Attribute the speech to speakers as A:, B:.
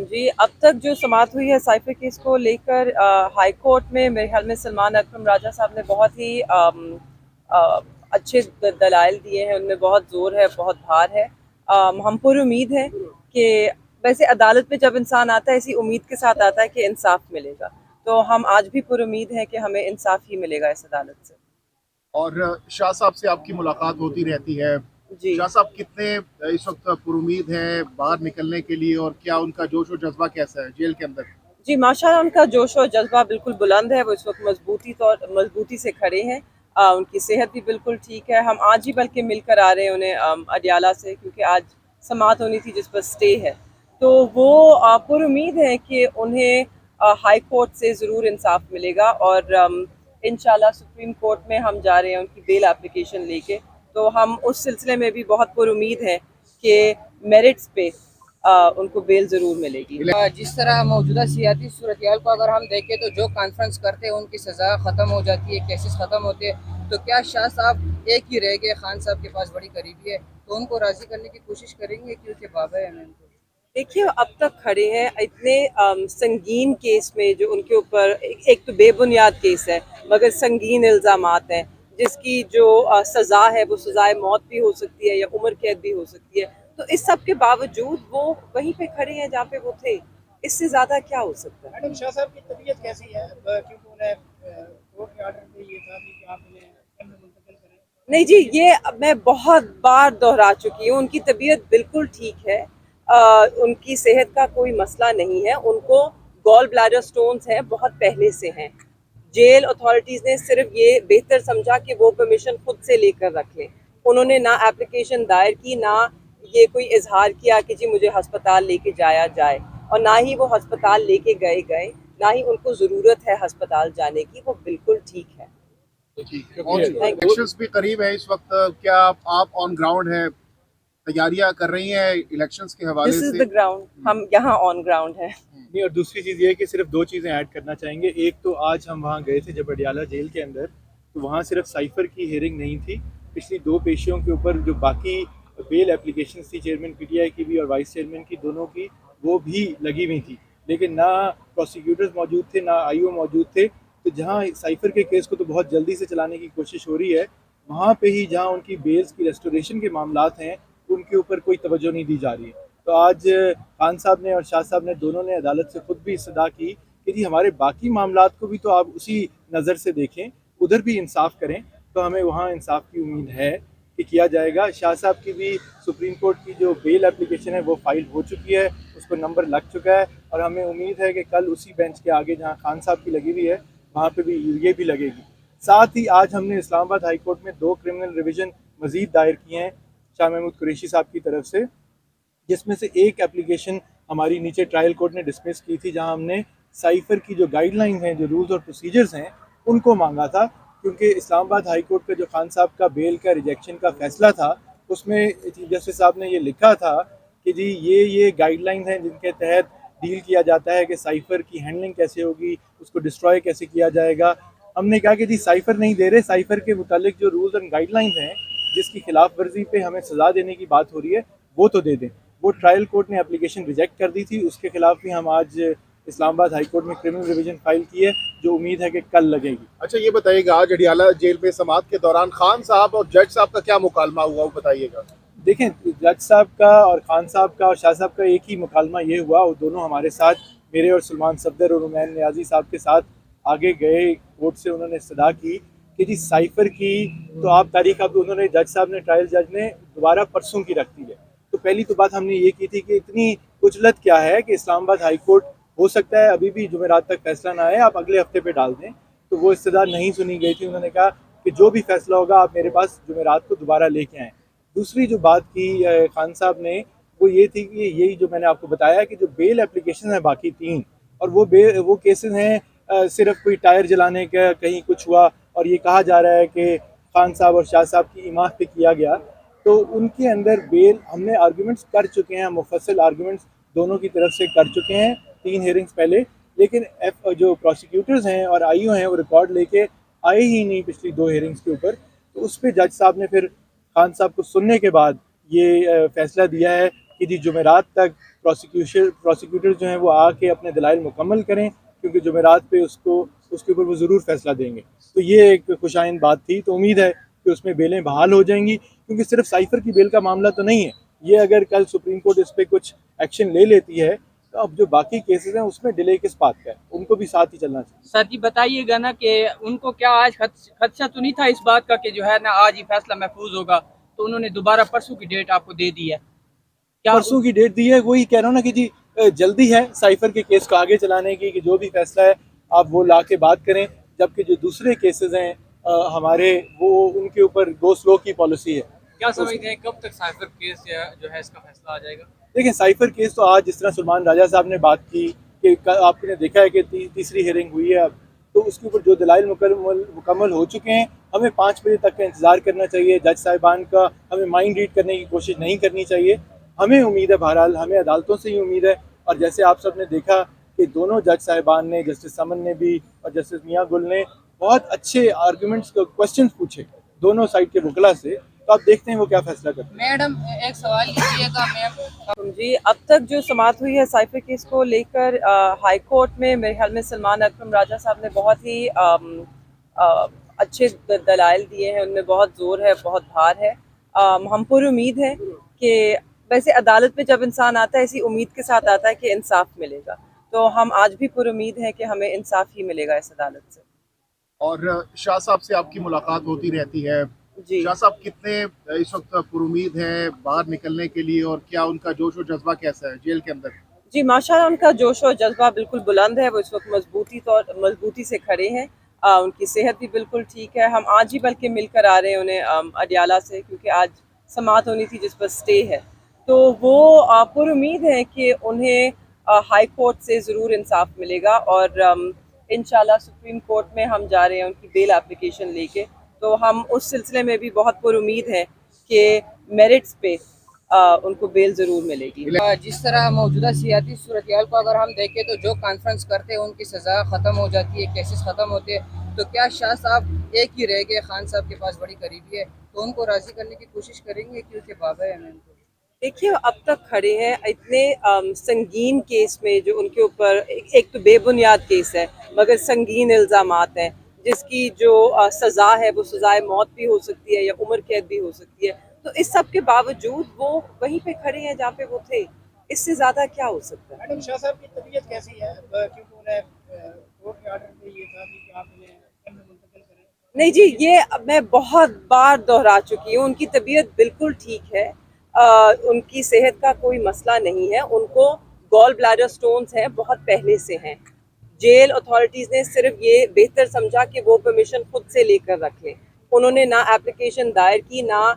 A: जी, अब तक जो समाअत हुई है साइफर केस को लेकर हाई कोर्ट में मेरे ख्याल में सलमान अकरम राजा साहब ने बहुत ही अ, अच्छे दलाइल दिए हैं, उनमें बहुत ज़ोर है, बहुत भार है। हम पूरी उम्मीद है कि वैसे अदालत में जब इंसान आता है इसी उम्मीद के साथ आता है कि इंसाफ मिलेगा, तो हम आज भी पूरी उम्मीद है कि हमें इंसाफ ही मिलेगा इस अदालत से।
B: और शाह साहब से आपकी मुलाकात होती रहती है।
A: जी।
B: शाह साहब कितने इस वक्त पुरुमीद हैं बाहर निकलने के लिए, और क्या उनका जोश और जज्बा कैसा है जेल के अंदर?
A: जी, माशाल्लाह उनका जोश और जज़्बा बिल्कुल बुलंद है, वो इस वक़्त मज़बूती से खड़े हैं। उनकी सेहत भी बिल्कुल ठीक है। हम आज ही बल्कि मिलकर आ रहे हैं उन्हें अडियाला से, क्योंकि आज समाअत होनी थी जिस पर स्टे है। तो वो पुरुम्मीद है कि उन्हें हाई कोर्ट से ज़रूर इंसाफ़ मिलेगा और इंशाल्लाह सुप्रीम कोर्ट में हम जा रहे हैं उनकी बेल एप्लीकेशन लेके। तो हम उस सिलसिले में भी बहुत पुरुम्मीद हैं कि मेरिट्स पे उनको बेल ज़रूर मिलेगी।
C: जिस तरह मौजूदा सियासी सूरत को अगर हम देखें तो जो कॉन्फ्रेंस करते हैं उनकी सज़ा ख़त्म हो जाती है, केसेस ख़त्म होते हैं, तो क्या शाह साहब एक ही रह गए, खान साहब के पास बड़ी करीबी है, तो उनको राज़ी करने की कोशिश करेंगे क्योंकि बाबा है हमें उनको?
A: देखिए, अब तक खड़े हैं इतने संगीन केस में जो उनके ऊपर एक तो बेबुनियाद केस है मगर संगीन इल्ज़ामात हैं, जिसकी जो सज़ा है वो सज़ाए मौत भी हो सकती है या उम्र कैद भी हो सकती है। तो इस सब के बावजूद वो वहीं पे खड़े हैं जहाँ पे वो थे। इससे ज़्यादा क्या हो सकता है?
D: मैडम, शाह साहब की तबीयत कैसी है? क्योंकि उन्हें कोर्ट के आर्डर में ये था कि आप उन्हें घर में मुंतकिल करें।
A: नहीं जी, ये मैं बहुत बार दोहरा चुकी हूँ, उनकी तबीयत बिल्कुल ठीक है। उनकी सेहत का कोई मसला नहीं है, उनको गॉल ब्लैडर स्टोन्स हैं, बहुत पहले से हैं। जेल अथॉरिटीज़ ने सिर्फ ये बेहतर समझा कि वो परमिशन खुद से लेकर रख लें। उन्होंने ना एप्लीकेशन दायर की, ना ये कोई इजहार किया कि जी मुझे अस्पताल लेके जाया जाए, और ना ही वो अस्पताल लेके गए, ना ही उनको ज़रूरत है अस्पताल जाने की, वो बिल्कुल ठीक है।
B: और इलेक्शंस भी करीब है इस वक्त, क्या आप ऑन ग्राउंड हैं, तैयारियां कर रही हैं इलेक्शंस के हवाले
A: दिस इज
B: से?
A: द ग्राउंड, हम यहाँ ऑन ग्राउंड हैं।
E: नहीं, और दूसरी चीज़ ये है कि सिर्फ दो चीज़ें ऐड करना चाहेंगे। एक तो आज हम वहाँ गए थे जब अडियाला जेल के अंदर, तो वहाँ सिर्फ साइफर की हियरिंग नहीं थी, पिछली दो पेशियों के ऊपर जो बाकी बेल एप्लीकेशन थी चेयरमैन पीटीआई की भी और वाइस चेयरमैन की दोनों की, वो भी लगी हुई थी, लेकिन ना प्रोसिक्यूटर्स मौजूद थे ना आईओ मौजूद थे। तो जहाँ साइफर के केस को तो बहुत जल्दी से चलाने की कोशिश हो रही है, वहाँ पे ही जहाँ उनकी बेल्स की रेस्टोरेशन के मामलात हैं उनके ऊपर कोई तवज्जो नहीं दी जा रही है। तो आज खान साहब ने और शाह साहब ने दोनों ने अदालत से खुद भी इस्तदा की कि जी हमारे बाकी मामलात को भी तो आप उसी नज़र से देखें, उधर भी इंसाफ करें। तो हमें वहाँ इंसाफ की उम्मीद है कि किया जाएगा। शाह साहब की भी सुप्रीम कोर्ट की जो बेल एप्लीकेशन है वो फाइल हो चुकी है, उसको नंबर लग चुका है, और हमें उम्मीद है कि कल उसी बेंच के आगे जहाँ खान साहब की लगी हुई है वहाँ पे भी ये भी लगेगी। साथ ही आज हमने इस्लामाबाद हाई कोर्ट में 2 क्रिमिनल रिविजन मजीद दायर किए हैं शाह महमूद कुरैशी साहब की तरफ से, जिसमें से एक एप्लीकेशन हमारी नीचे ट्रायल कोर्ट ने डिसमिस की थी, जहां हमने साइफर की जो गाइडलाइन हैं, जो रूल्स और प्रोसीजर्स हैं, उनको मांगा था। क्योंकि इस्लामाबाद हाई कोर्ट का जो खान साहब का बेल का रिजेक्शन का फैसला था, उसमें चीफ जस्टिस साहब ने ये लिखा था कि जी ये गाइडलाइन हैं जिनके तहत डील किया जाता है कि साइफर की हैंडलिंग कैसे होगी, उसको डिस्ट्रॉय कैसे किया जाएगा। हमने कहा कि जी साइफर नहीं दे रहे, साइफर के मुतालिक जो रूल्स एंड गाइडलाइंस हैं जिसकी खिलाफ वर्जी पे हमें सज़ा देने की बात हो रही है, वो तो दे दें। वो ट्रायल कोर्ट ने एप्लीकेशन रिजेक्ट कर दी थी, उसके खिलाफ भी हम आज इस्लामाबाद हाई कोर्ट में क्रिमिनल रिवीजन फाइल की है, जो उम्मीद है कि कल लगेगी।
B: अच्छा, ये बताइएगा, आज अडियाला जेल में समाअत के दौरान खान साहब और जज साहब का क्या मुकालमा हुआ, वो बताइएगा।
E: देखें, जज साहब का और खान साहब का और शाह साहब का एक ही मुकालमा ये हुआ, वो दोनों हमारे साथ, मेरे और सलमान सफदर और उमैन नियाजी साहब के साथ आगे गए कोर्ट से। उन्होंने इस्तदा की कि जी साइफर की तो आप तारीख, अब उन्होंने जज साहब ने, ट्रायल जज ने दोबारा परसों की रख दी है। तो पहली तो बात हमने ये की थी कि इतनी उजलत क्या है कि इस्लामाबाद हाई कोर्ट हो सकता है अभी भी जुमेरात तक फैसला ना आए, आप अगले हफ्ते पे डाल दें। तो वो इस्तदा नहीं सुनी गई थी। उन्होंने कहा कि जो भी फैसला होगा आप मेरे पास जुमेरात को दोबारा लेके आएँ। दूसरी जो बात की खान साहब ने, वो ये थी कि यही जो मैंने आपको बताया कि जो बेल एप्लीकेशन है बाकी 3, और वो केसेस हैं सिर्फ कोई टायर जलाने का कहीं कुछ हुआ और ये कहा जा रहा है कि खान साहब और शाह साहब की इमारत पे किया गया, तो उनके अंदर बेल हमने आर्गूमेंट्स कर चुके हैं, मुफस्सल आर्गूमेंट्स दोनों की तरफ से कर चुके हैं 3 हियरिंग्स पहले। लेकिन जो प्रोसिक्यूटर्स हैं और आईओ हैं वो रिकॉर्ड लेके आए ही नहीं पिछली 2 हियरिंग्स के ऊपर। तो उस पर जज साहब ने फिर खान साहब को सुनने के बाद ये फैसला दिया है कि जी जुमेरात तक प्रोसिक्यूटर जो हैं वो आके अपने दलाइल मुकम्मल करें, क्योंकि जुमेरात पे उसके ऊपर वो ज़रूर फैसला देंगे। तो ये एक खुशाइंद बात थी, तो उम्मीद है कि उसमें बेलें बहाल हो जाएंगी, क्योंकि सिर्फ साइफर की बेल का मामला तो नहीं है ये। अगर कल सुप्रीम कोर्ट इस पर कुछ एक्शन ले लेती है तो अब जो बाकी केसेस हैं उसमें डिले किस बात का है, उनको भी साथ ही चलना चाहिए।
C: सर जी बताइएगा ना कि उनको क्या आज खदशा तो नहीं था इस बात का कि जो है ना आज ही फैसला महफूज होगा, तो उन्होंने दोबारा परसों की डेट आपको दे दी है। क्या
E: परसों की डेट दी है, वही कह रहा हूँ ना कि जी जल्दी है साइफर के केस को आगे चलाने की, कि जो भी फैसला है आप वो ला के बात करें, जबकि जो दूसरे केसेस हैं हमारे, वो उनके ऊपर गो स्लो की पॉलिसी है।
C: क्या समझते हैं कब तक साइफर केस जो है इसका फैसला आ जाएगा?
E: देखिए साइफर केस तो आज जिस तरह सलमान राजा साहब ने बात की कि आपने देखा है कि तीसरी हियरिंग हुई है अब, तो उसके ऊपर जो दलाइल मुकम्मल हो चुके हैं, हमें 5 बजे तक का इंतज़ार करना चाहिए। जज साहिबान का हमें माइंड रीड करने की कोशिश नहीं करनी चाहिए। हमें उम्मीद है, बहरहाल हमें अदालतों से ही उम्मीद है, और जैसे आप सब ने देखा कि दोनों जज साहिबान ने, जस्टिस समन ने भी और जस्टिस मियाँ गुल ने बहुत अच्छे आर्गूमेंट्स क्वेश्चन पूछे दोनों साइड के वकला से, तो आप देखते हैं वो क्या फैसला करते हैं।
C: मैडम एक सवाल लीजिएगा मैम।
A: जी, अब तक जो समाअत हुई है साइफर केस को लेकर हाई कोर्ट में, मेरे ख्याल में सलमान अकरम राजा साहब ने बहुत ही अच्छे दलाइल दिए हैं, उनमें बहुत ज़ोर है, बहुत भार है। हम पर उम्मीद है कि वैसे अदालत में जब इंसान आता है इसी उम्मीद के साथ आता है कि इंसाफ मिलेगा, तो हम आज भी पर उम्मीद है कि हमें इंसाफ ही मिलेगा इस अदालत से।
B: और शाह साहब से आपकी मुलाकात होती रहती है,
A: जी,
B: शाह साहब कितने इस वक्त पुरुमीद हैं बाहर निकलने के लिए, और क्या उनका जोश और जज्बा कैसा है जेल के अंदर?
A: जी, माशाल्लाह उनका जोश और जज्बा बिल्कुल बुलंद है, वो इस वक्त मजबूती से खड़े हैं। उनकी सेहत भी बिल्कुल ठीक है। हम आज ही बल्कि मिलकर आ रहे हैं उन्हें अडियाला से, क्योंकि आज समाअत होनी थी जिस पर स्टे है। तो वो पर उम्मीद है कि उन्हें हाई कोर्ट से ज़रूर इंसाफ मिलेगा, और इंशाल्लाह सुप्रीम कोर्ट में हम जा रहे हैं उनकी बेल एप्लीकेशन लेके, तो हम उस सिलसिले में भी बहुत पर उम्मीद है कि मेरिट्स पे उनको बेल ज़रूर मिलेगी।
C: जिस तरह मौजूदा सियासी सूरत को अगर हम देखें तो जो कॉन्फ्रेंस करते हैं उनकी सज़ा ख़त्म हो जाती है, केसेस ख़त्म होते हैं, तो क्या शाह साहब एक ही रह गए, खान साहब के पास बड़ी करीबी है, तो उनको राज़ी करने की कोशिश करेंगे क्योंकि बाबा है हमें उनको?
A: देखिए, अब तक खड़े हैं इतने संगीन केस में, जो उनके ऊपर एक तो बेबुनियाद केस है मगर संगीन इल्ज़ामात हैं, जिसकी जो सज़ा है वो सज़ाए मौत भी हो सकती है या उम्र कैद भी हो सकती है। तो इस सब के बावजूद वो वहीं पे खड़े हैं जहाँ पे वो थे, इससे ज़्यादा क्या हो सकता है?
D: मैडम शाह साहब की तबीयत कैसी है? क्योंकि उन्हें कोर्ट के ऑर्डर पे ये था कि आप इन्हें घर में मुंतकिल करें।
A: नहीं जी, ये मैं बहुत बार दोहरा चुकी हूँ, उनकी तबीयत बिल्कुल ठीक है। उनकी सेहत का कोई मसला नहीं है। उनको गॉल ब्लैडर स्टोन्स हैं, बहुत पहले से हैं। जेल अथॉरिटीज़ ने सिर्फ ये बेहतर समझा कि वो परमिशन खुद से लेकर रख लें। उन्होंने ना एप्लीकेशन दायर की, ना